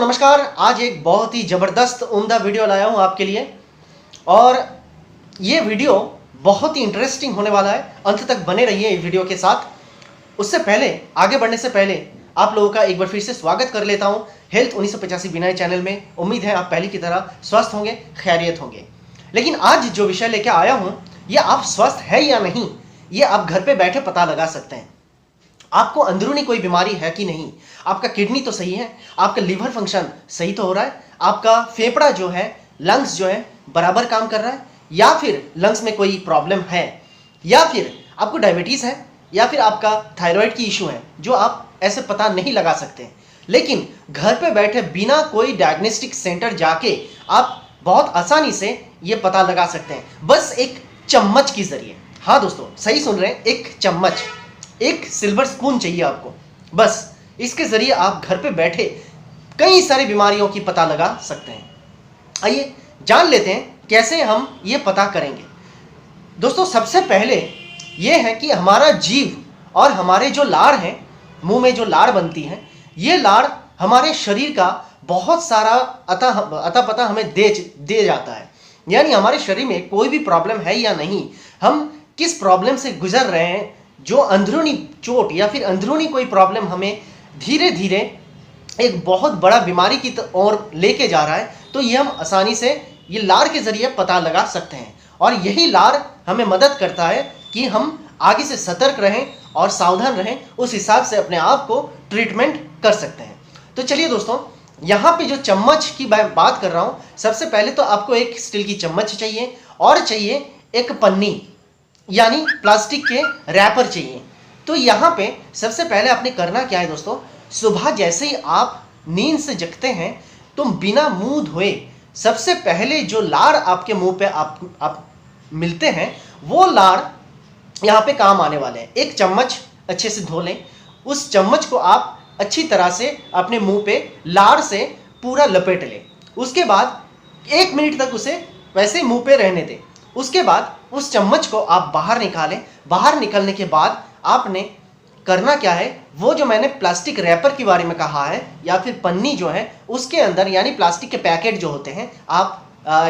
नमस्कार। आज एक बहुत ही ज़बरदस्त उम्दा वीडियो लाया हूँ आपके लिए और ये वीडियो बहुत ही इंटरेस्टिंग होने वाला है। अंत तक बने रहिए इस वीडियो के साथ। उससे पहले आगे बढ़ने से पहले आप लोगों का एक बार फिर से स्वागत कर लेता हूँ हेल्थ 1985 बिनाई चैनल में। उम्मीद है आप पहले की तरह स्वस्थ होंगे, खैरियत होंगे। लेकिन आज जो विषय लेकर आया हूँ ये आप स्वस्थ है या नहीं ये आप घर पे बैठे पता लगा सकते हैं। आपको अंदरूनी कोई बीमारी है कि नहीं, आपका किडनी तो सही है, आपका लीवर फंक्शन सही तो हो रहा है, आपका फेफड़ा जो है, लंग्स जो है बराबर काम कर रहा है, या फिर लंग्स में कोई प्रॉब्लम है, या फिर आपको डायबिटीज़ है, या फिर आपका थायराइड की इशू है जो आप ऐसे पता नहीं लगा सकते। लेकिन घर पे बैठे बिना कोई डायग्नोस्टिक सेंटर जाके आप बहुत आसानी से ये पता लगा सकते हैं, बस एक चम्मच के जरिए। हाँ दोस्तों, सही सुन रहे हैं, एक चम्मच, एक सिल्वर स्पून चाहिए आपको। बस इसके जरिए आप घर पे बैठे कई सारी बीमारियों की पता लगा सकते हैं। आइए जान लेते हैं कैसे हम ये पता करेंगे। दोस्तों, सबसे पहले ये है कि हमारा जीभ और हमारे जो लार हैं, मुंह में जो लार बनती हैं, ये लार हमारे शरीर का बहुत सारा अता पता हमें दे जाता है। यानी हमारे शरीर में कोई भी प्रॉब्लम है या नहीं, हम किस प्रॉब्लम से गुजर रहे हैं, जो अंदरूनी चोट या फिर अंदरूनी कोई प्रॉब्लम हमें धीरे धीरे एक बहुत बड़ा बीमारी की ओर लेके जा रहा है, तो ये हम आसानी से ये लार के जरिए पता लगा सकते हैं। और यही लार हमें मदद करता है कि हम आगे से सतर्क रहें और सावधान रहें, उस हिसाब से अपने आप को ट्रीटमेंट कर सकते हैं। तो चलिए दोस्तों, यहाँ पे जो चम्मच की बात कर रहा हूँ, सबसे पहले तो आपको एक स्टील की चम्मच चाहिए और चाहिए एक पन्नी यानी प्लास्टिक के रैपर चाहिए। तो यहाँ पे सबसे पहले आपने करना क्या है दोस्तों, सुबह जैसे ही आप नींद से जगते हैं तो बिना मुंह धोए सबसे पहले जो लार आपके मुंह पे आप मिलते हैं, वो लार यहाँ पे काम आने वाले हैं। एक चम्मच अच्छे से धो लें, उस चम्मच को आप अच्छी तरह से अपने मुंह पे लार से पूरा लपेट लें। उसके बाद 1 मिनट तक उसे वैसे मुंह पे रहने दें। उसके बाद उस चम्मच को आप बाहर निकालें। बाहर निकलने के बाद आपने करना क्या है, वो जो मैंने प्लास्टिक रैपर के बारे में कहा है या फिर पन्नी जो है, उसके अंदर यानी प्लास्टिक के पैकेट जो होते हैं, आप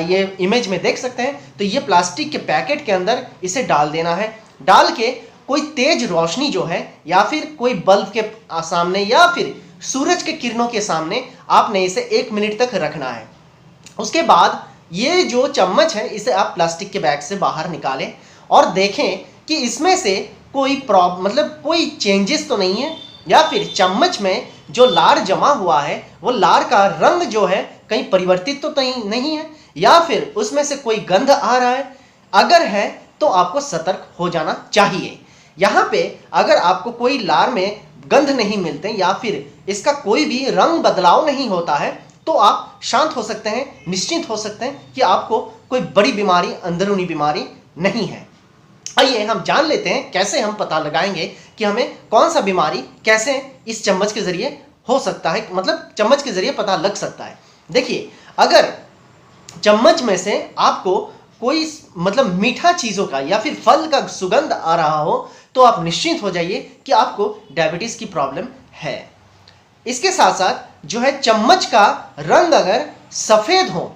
ये इमेज में देख सकते हैं। तो ये प्लास्टिक के पैकेट के अंदर इसे डाल देना है। डाल के कोई तेज रोशनी जो है या फिर कोई बल्ब के सामने या फिर सूरज के किरणों के सामने आपने इसे 1 मिनट तक रखना है। उसके बाद ये जो चम्मच है इसे आप प्लास्टिक के बैग से बाहर निकालें और देखें कि इसमें से कोई कोई चेंजेस तो नहीं है, या फिर चम्मच में जो लार जमा हुआ है वो लार का रंग जो है कहीं परिवर्तित तो नहीं है, या फिर उसमें से कोई गंध आ रहा है। अगर है तो आपको सतर्क हो जाना चाहिए। यहाँ पे अगर आपको कोई लार में गंध नहीं मिलते या फिर इसका कोई भी रंग बदलाव नहीं होता है, तो आप शांत हो सकते हैं, निश्चिंत हो सकते हैं कि आपको कोई बड़ी बीमारी, अंदरूनी बीमारी नहीं है। आइए हम जान लेते हैं कैसे हम पता लगाएंगे कि हमें कौन सा बीमारी कैसे इस चम्मच के जरिए हो सकता है, चम्मच के जरिए पता लग सकता है। देखिए, अगर चम्मच में से आपको कोई मीठा चीज़ों का या फिर फल का सुगंध आ रहा हो, तो आप निश्चिंत हो जाइए कि आपको डायबिटीज़ की प्रॉब्लम है। इसके साथ साथ जो है, चम्मच का रंग अगर सफ़ेद हो,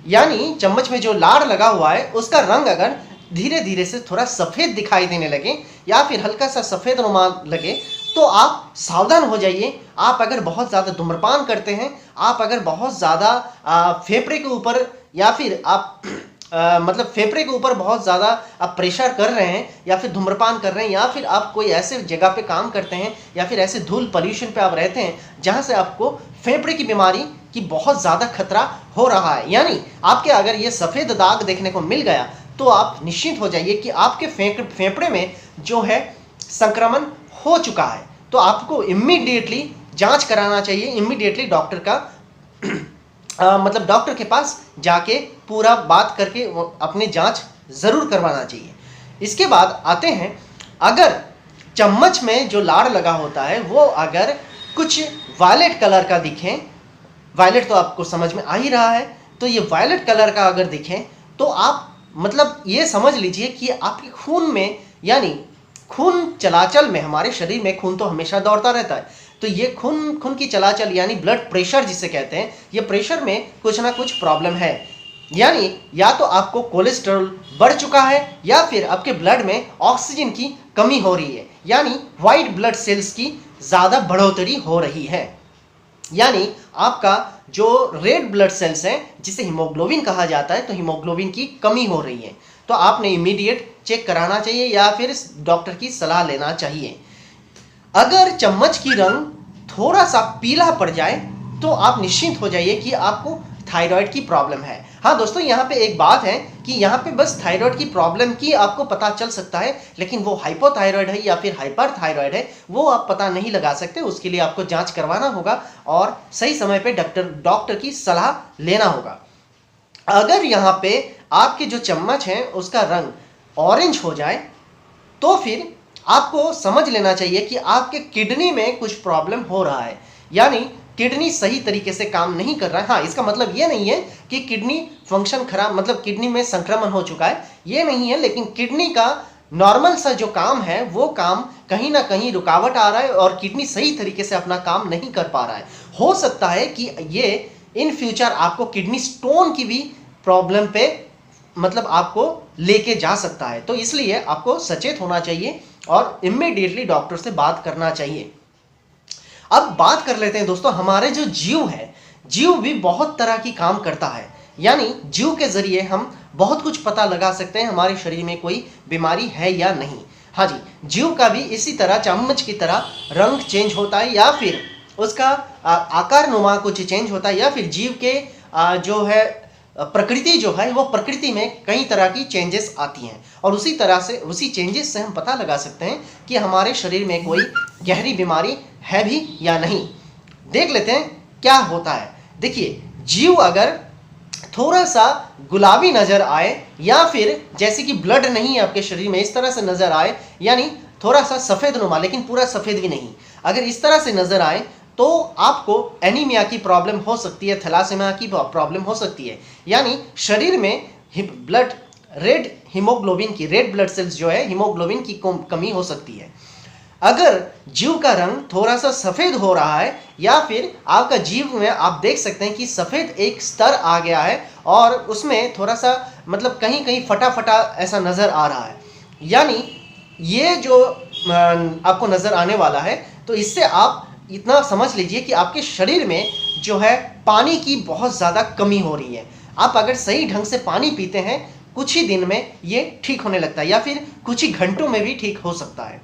यानी चम्मच में जो लार लगा हुआ है उसका रंग अगर धीरे धीरे से थोड़ा सफ़ेद दिखाई देने लगे या फिर हल्का सा सफ़ेद नुमा लगे, तो आप सावधान हो जाइए। आप अगर बहुत ज़्यादा धूम्रपान करते हैं, आप अगर बहुत ज़्यादा फेफड़े के ऊपर या फिर आप फेफड़े के ऊपर बहुत ज़्यादा आप प्रेशर कर रहे हैं या फिर धूम्रपान कर रहे हैं, या फिर आप कोई ऐसे जगह पे काम करते हैं या फिर ऐसे धूल पॉल्यूशन पे आप रहते हैं जहां से आपको फेफड़े की बीमारी की बहुत ज़्यादा खतरा हो रहा है, यानी आपके अगर ये सफ़ेद दाग देखने को मिल गया, तो आप निश्चिंत हो जाइए कि आपके फेफड़े में जो है संक्रमण हो चुका है। तो आपको इम्मीडिएटली जाँच कराना चाहिए, इम्मीडिएटली डॉक्टर का डॉक्टर के पास जाके पूरा बात करके अपनी जांच ज़रूर करवाना चाहिए। इसके बाद आते हैं, अगर चम्मच में जो लार लगा होता है वो अगर कुछ वायलेट कलर का दिखे, वायलेट तो आपको समझ में आ ही रहा है, तो ये वायलेट कलर का अगर दिखे तो आप ये समझ लीजिए कि आपके खून में, यानी खून चलाचल में, हमारे शरीर में खून तो हमेशा दौड़ता रहता है, तो ये खून की चलाचल यानी ब्लड प्रेशर जिसे कहते हैं, ये प्रेशर में कुछ ना कुछ प्रॉब्लम है। यानी या तो आपको कोलेस्ट्रॉल बढ़ चुका है या फिर आपके ब्लड में ऑक्सीजन की कमी हो रही है, यानी वाइट ब्लड सेल्स की ज़्यादा बढ़ोतरी हो रही है। यानी आपका जो रेड ब्लड सेल्स हैं जिसे हीमोग्लोबिन कहा जाता है, तो हीमोग्लोबिन की कमी हो रही है। तो आपने इमीडिएट चेक कराना चाहिए या फिर डॉक्टर की सलाह लेना चाहिए। अगर चम्मच की रंग थोड़ा सा पीला पड़ जाए तो आप निश्चिंत हो जाइए कि आपको थायराइड की प्रॉब्लम है। हाँ दोस्तों, यहाँ पे एक बात है कि यहाँ पे बस थायराइड की प्रॉब्लम की आपको पता चल सकता है, लेकिन वो हाइपोथायराइड है या फिर हाइपरथायराइड है वो आप पता नहीं लगा सकते। उसके लिए आपको जांच करवाना होगा और सही समय पे डॉक्टर की सलाह लेना होगा। अगर यहाँ पे आपके जो चम्मच है उसका रंग ऑरेंज हो जाए तो फिर आपको समझ लेना चाहिए कि आपके किडनी में कुछ प्रॉब्लम हो रहा है, यानी किडनी सही तरीके से काम नहीं कर रहा है। हाँ, इसका मतलब ये नहीं है कि किडनी फंक्शन खराब, मतलब किडनी में संक्रमण हो चुका है, ये नहीं है, लेकिन किडनी का नॉर्मल सा जो काम है वो काम कहीं ना कहीं रुकावट आ रहा है और किडनी सही तरीके से अपना काम नहीं कर पा रहा है। हो सकता है कि ये इन फ्यूचर आपको किडनी स्टोन की भी प्रॉब्लम पे मतलब आपको लेके जा सकता है। तो इसलिए आपको सचेत होना चाहिए और इमीडिएटली डॉक्टर से बात करना चाहिए। अब बात कर लेते हैं दोस्तों, हमारे जो जीव है, जीव भी बहुत तरह की काम करता है, यानी जीव के जरिए हम बहुत कुछ पता लगा सकते हैं हमारे शरीर में कोई बीमारी है या नहीं। हाँ जी, जीव का भी इसी तरह चम्मच की तरह रंग चेंज होता है या फिर उसका आकार नुमा कुछ चेंज होता है, या फिर जीव के जो है प्रकृति जो है वो प्रकृति में कई तरह की चेंजेस आती हैं और उसी तरह से उसी चेंजेस से हम पता लगा सकते हैं कि हमारे शरीर में कोई गहरी बीमारी है भी या नहीं। देख लेते हैं क्या होता है। देखिए, जीव अगर थोड़ा सा गुलाबी नजर आए या फिर जैसे कि ब्लड नहीं है आपके शरीर में इस तरह से नजर आए, यानी थोड़ा सा सफेद नुमा लेकिन पूरा सफेद भी नहीं, अगर इस तरह से नजर आए तो आपको एनीमिया की प्रॉब्लम हो सकती है, थैलासेमिया की प्रॉब्लम हो सकती है, यानी शरीर में ब्लड रेड हीमोग्लोबिन की, रेड ब्लड सेल्स जो है हीमोग्लोबिन की कमी हो सकती है। अगर जीव का रंग थोड़ा सा सफेद हो रहा है या फिर आपका जीव में आप देख सकते हैं कि सफेद एक स्तर आ गया है और उसमें थोड़ा सा मतलब कहीं कहीं फटा फटा ऐसा नजर आ रहा है, यानी ये जो आपको नजर आने वाला है, तो इससे आप इतना समझ लीजिए कि आपके शरीर में जो है पानी की बहुत ज़्यादा कमी हो रही है। आप अगर सही ढंग से पानी पीते हैं कुछ ही दिन में ये ठीक होने लगता है या फिर कुछ ही घंटों में भी ठीक हो सकता है।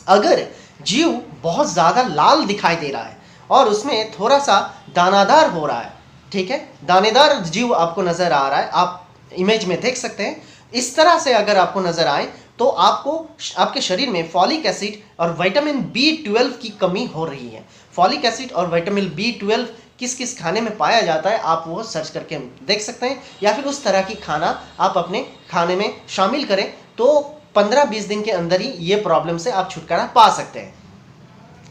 अगर जीव बहुत ज़्यादा लाल दिखाई दे रहा है और उसमें थोड़ा सा दानादार हो रहा है, ठीक है, दानेदार जीव आपको नज़र आ रहा है, आप इमेज में देख सकते हैं, इस तरह से अगर आपको नज़र आए तो आपको आपके शरीर में फॉलिक एसिड और विटामिन B12 की कमी हो रही है। फॉलिक एसिड और विटामिन B12 किस किस खाने में पाया जाता है आप वो सर्च करके देख सकते हैं, या फिर उस तरह की खाना आप अपने खाने में शामिल करें तो 15-20 दिन के अंदर ही ये प्रॉब्लम से आप छुटकारा पा सकते हैं।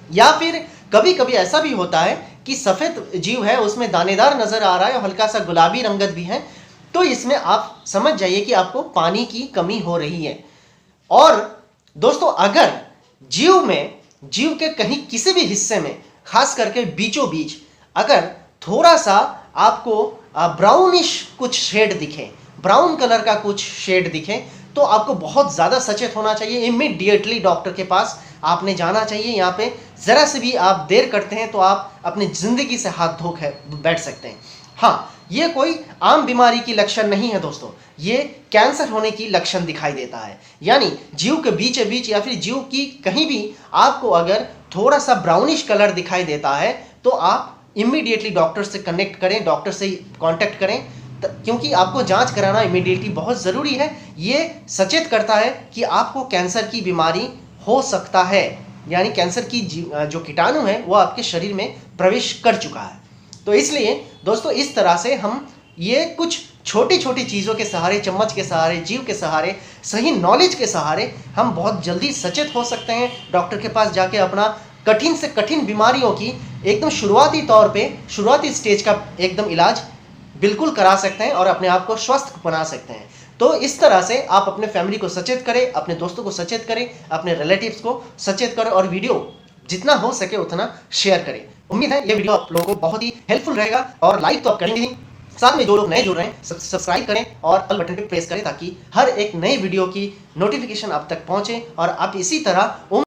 या फिर कभी कभी ऐसा भी होता है कि सफ़ेद जीव है उसमें दानेदार नज़र आ रहा है और हल्का सा गुलाबी रंगत भी है, तो इसमें आप समझ जाइए कि आपको पानी की कमी हो रही है। और दोस्तों, अगर जीव के कहीं किसी भी हिस्से में, खास करके बीचों बीच अगर थोड़ा सा आपको ब्राउनिश कुछ शेड दिखे, ब्राउन कलर का कुछ शेड दिखे, तो आपको बहुत ज़्यादा सचेत होना चाहिए, इमीडिएटली डॉक्टर के पास आपने जाना चाहिए। यहाँ पे ज़रा से भी आप देर करते हैं तो आप अपनी ज़िंदगी से हाथ धो बैठ सकते हैं। हाँ, ये कोई आम बीमारी की लक्षण नहीं है दोस्तों, ये कैंसर होने की लक्षण दिखाई देता है। यानी जीव के बीच बीच या फिर जीव की कहीं भी आपको अगर थोड़ा सा ब्राउनिश कलर दिखाई देता है तो आप इमीडिएटली डॉक्टर से कनेक्ट करें, डॉक्टर से कांटेक्ट करें, क्योंकि आपको जांच कराना इमीडिएटली बहुत ज़रूरी है। ये सचेत करता है कि आपको कैंसर की बीमारी हो सकता है, यानी कैंसर की जो कीटाणु है वो आपके शरीर में प्रवेश कर चुका है। तो इसलिए दोस्तों, इस तरह से हम ये कुछ छोटी छोटी चीज़ों के सहारे, चम्मच के सहारे, जीव के सहारे, सही नॉलेज के सहारे हम बहुत जल्दी सचेत हो सकते हैं। डॉक्टर के पास जाके अपना कठिन से कठिन बीमारियों की एकदम शुरुआती तौर पे, शुरुआती स्टेज का एकदम इलाज बिल्कुल करा सकते हैं और अपने आप को स्वस्थ बना सकते हैं। तो इस तरह से आप अपने फैमिली को सचेत करें, अपने दोस्तों को सचेत करें, अपने रिलेटिव्स को सचेत करें और वीडियो जितना हो सके उतना शेयर करें। उम्मीद है ये वीडियो आप लोगों को बहुत ही हेल्पफुल रहेगा, और लाइक तो आप करेंगे ही, साथ में जो लोग नए जुड़ रहे हैं सब्सक्राइब करें और ऑल बटन पे प्रेस करें, ताकि हर एक नई वीडियो की नोटिफिकेशन आप तक पहुंचे और आप इसी तरह